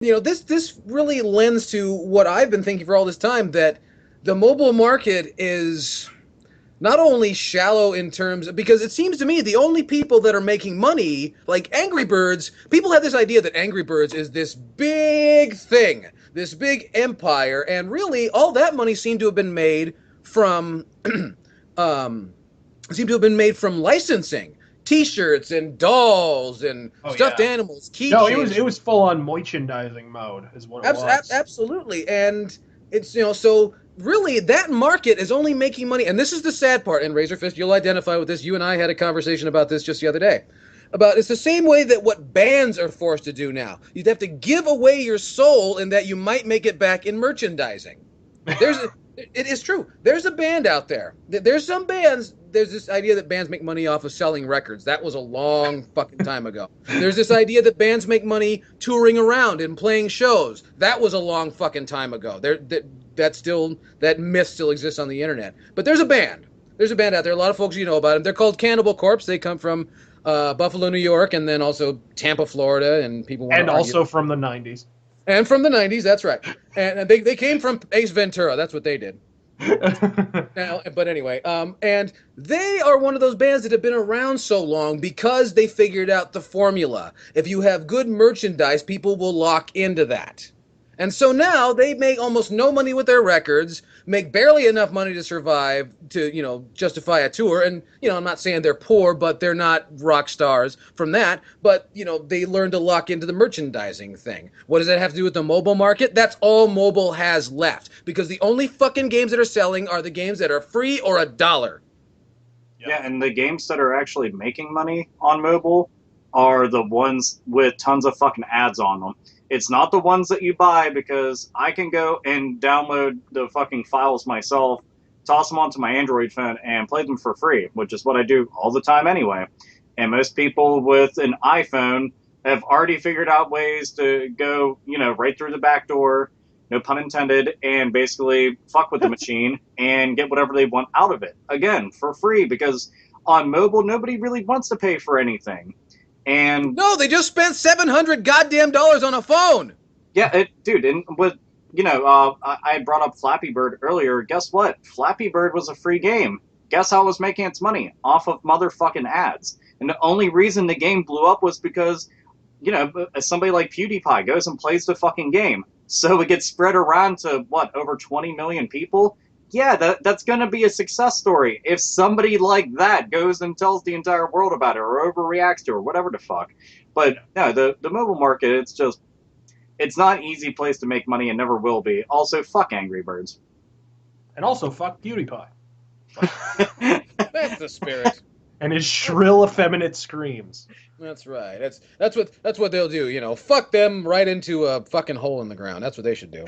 this really lends to what I've been thinking for all this time, that the mobile market is not only shallow in terms because it seems to me the only people that are making money, like Angry Birds, people have this idea that Angry Birds is this big thing, this big empire, and really all that money seemed to have been made from um licensing t-shirts and dolls and Oh stuffed yeah. animals, No, it was keychains. it was full on merchandising mode, is what it was. Absolutely. And it's, so really that market is only making money. And this is the sad part. And Razorfist, you'll identify with this. You and I had a conversation about this just the other day. About it's the same way that what bands are forced to do now. You'd have to give away your soul in that you might make it back in merchandising. There's it is true. There's a band out there. There's some bands. There's this idea that bands make money off of selling records. That was a long fucking time ago. There's this idea that bands make money touring around and playing shows. That was a long fucking time ago. That myth still exists on the internet. But there's a band. There's a band out there. A lot of folks about them. They're called Cannibal Corpse. They come from Buffalo, New York, and then also Tampa, Florida. And people want to And argue. also from the 90s. And from the 90s, that's right. And they came from Ace Ventura. That's what they did. Now, but anyway, and they are one of those bands that have been around so long because they figured out the formula. If you have good merchandise, people will lock into that. And so now they make almost no money with their records, make barely enough money to survive to, justify a tour. And, I'm not saying they're poor, but they're not rock stars from that. But, they learn to lock into the merchandising thing. What does that have to do with the mobile market? That's all mobile has left. Because the only fucking games that are selling are the games that are free or $1. Yeah, and the games that are actually making money on mobile are the ones with tons of fucking ads on them. It's not the ones that you buy because I can go and download the fucking files myself, toss them onto my Android phone, and play them for free, which is what I do all the time anyway. And most people with an iPhone have already figured out ways to go, right through the back door, no pun intended, and basically fuck with the machine and get whatever they want out of it. Again, for free, because on mobile, nobody really wants to pay for anything. And No, they just spent 700 goddamn dollars on a phone. yeah, dude, and with I brought up Flappy Bird earlier. Guess what? Flappy Bird was a free game. Guess how it was making its money? Off of motherfucking ads. And the only reason the game blew up was because, somebody like PewDiePie goes and plays the fucking game. So it gets spread around to, over 20 million people? Yeah, that's going to be a success story. If somebody like that goes and tells the entire world about it or overreacts to it or whatever the fuck. But no, the mobile market, it's not an easy place to make money and never will be. Also, fuck Angry Birds. And also, fuck PewDiePie. That's the spirit. And his shrill, effeminate screams. That's right. That's what they'll do. Fuck them right into a fucking hole in the ground. That's what they should do.